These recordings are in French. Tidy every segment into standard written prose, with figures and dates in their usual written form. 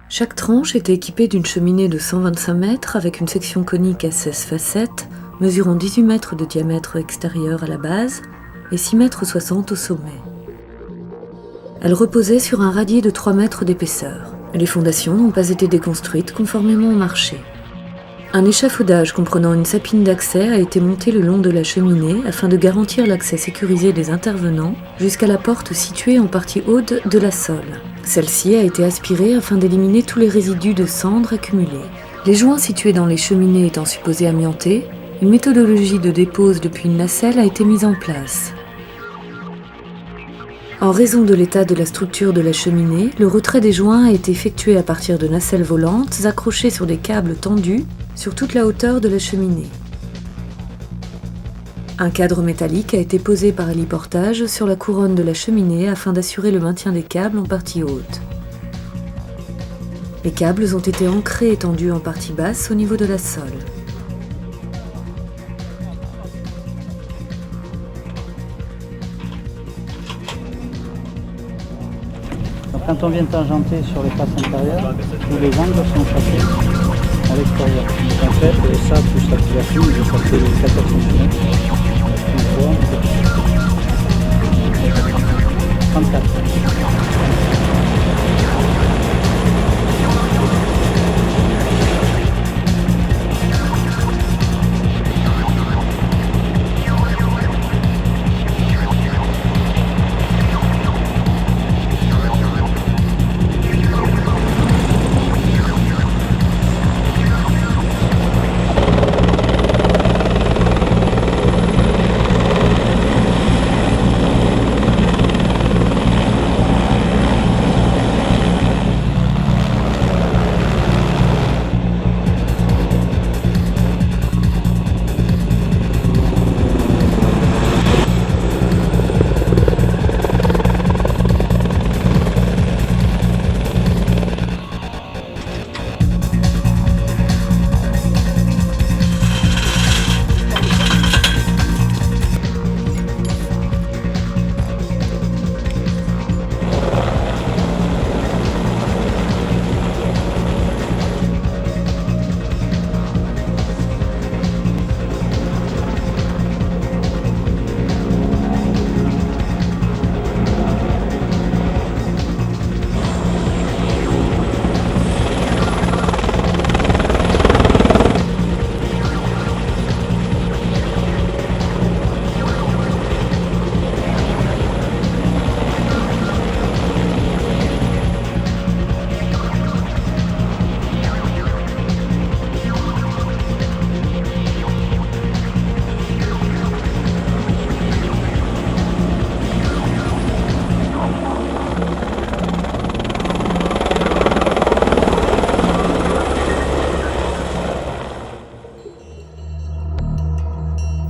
Chaque tranche était équipée d'une cheminée de 125 mètres avec une section conique à 16 facettes, mesurant 18 mètres de diamètre extérieur à la base et 6,60 mètres au sommet. Elle reposait sur un radier de 3 mètres d'épaisseur. Les fondations n'ont pas été déconstruites conformément au marché. Un échafaudage comprenant une sapine d'accès a été monté le long de la cheminée afin de garantir l'accès sécurisé des intervenants jusqu'à la porte située en partie haute de la sole. Celle-ci a été aspirée afin d'éliminer tous les résidus de cendres accumulés. Les joints situés dans les cheminées étant supposés amiantés, une méthodologie de dépose depuis une nacelle a été mise en place. En raison de l'état de la structure de la cheminée, le retrait des joints a été effectué à partir de nacelles volantes accrochées sur des câbles tendus sur toute la hauteur de la cheminée. Un cadre métallique a été posé par héliportage sur la couronne de la cheminée afin d'assurer le maintien des câbles en partie haute. Les câbles ont été ancrés et tendus en partie basse au niveau de la sole. Donc quand on vient tangenter sur les faces intérieures, tous les angles sont tracés à l'extérieur. En fait, ça plus la couverture, ça fait 14 cm. 34.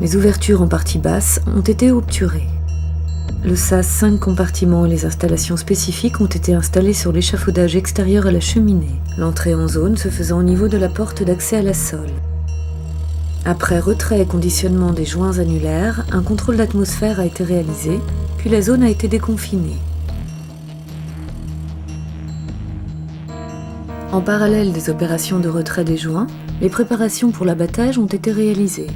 Les ouvertures en partie basse ont été obturées. Le sas 5 compartiments et les installations spécifiques ont été installés sur l'échafaudage extérieur à la cheminée, l'entrée en zone se faisant au niveau de la porte d'accès à la sole. Après retrait et conditionnement des joints annulaires, un contrôle d'atmosphère a été réalisé, puis la zone a été déconfinée. En parallèle des opérations de retrait des joints, les préparations pour l'abattage ont été réalisées.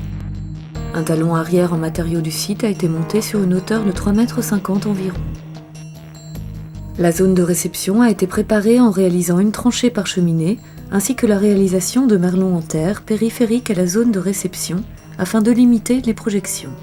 Un talon arrière en matériaux du site a été monté sur une hauteur de 3,50 mètres environ. La zone de réception a été préparée en réalisant une tranchée par cheminée, ainsi que la réalisation de merlons en terre périphériques à la zone de réception, afin de limiter les projections.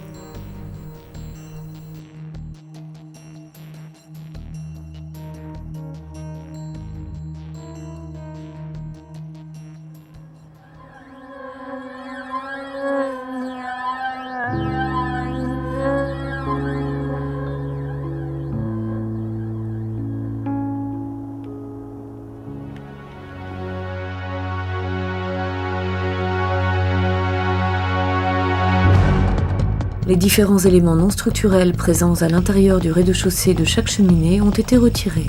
Les différents éléments non structurels présents à l'intérieur du rez-de-chaussée de chaque cheminée ont été retirés.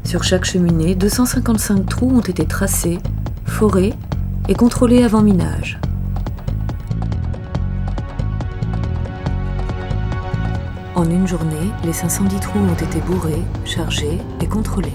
Sur chaque cheminée, 255 trous ont été tracés, forés et contrôlés avant minage. En une journée, les 510 trous ont été bourrés, chargés et contrôlés.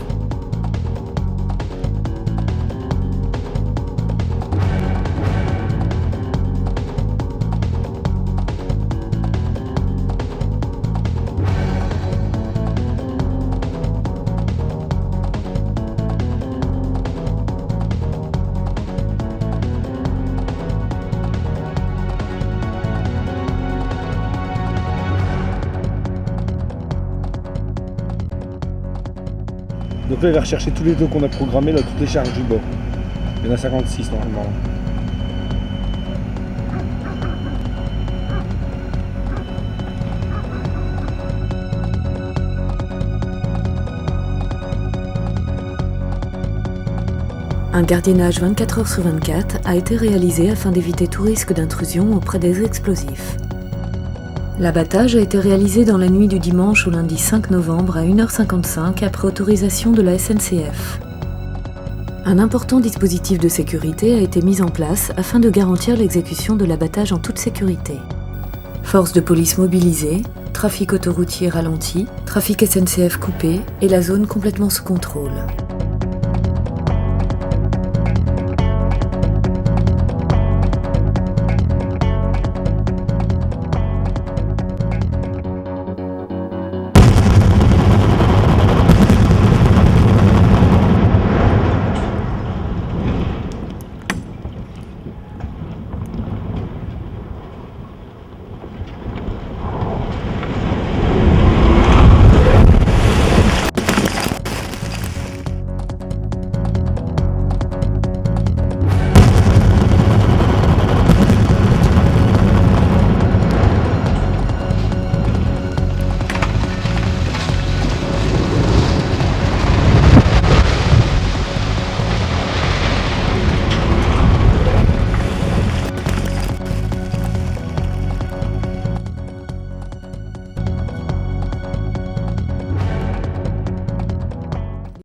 Donc là, il va rechercher tous les dos qu'on a programmés, là, toutes les charges du bord. Il y en a 56 normalement. Un gardiennage 24 heures sur 24 a été réalisé afin d'éviter tout risque d'intrusion auprès des explosifs. L'abattage a été réalisé dans la nuit du dimanche au lundi 5 novembre à 1h55 après autorisation de la SNCF. Un important dispositif de sécurité a été mis en place afin de garantir l'exécution de l'abattage en toute sécurité. Forces de police mobilisées, trafic autoroutier ralenti, trafic SNCF coupé et la zone complètement sous contrôle.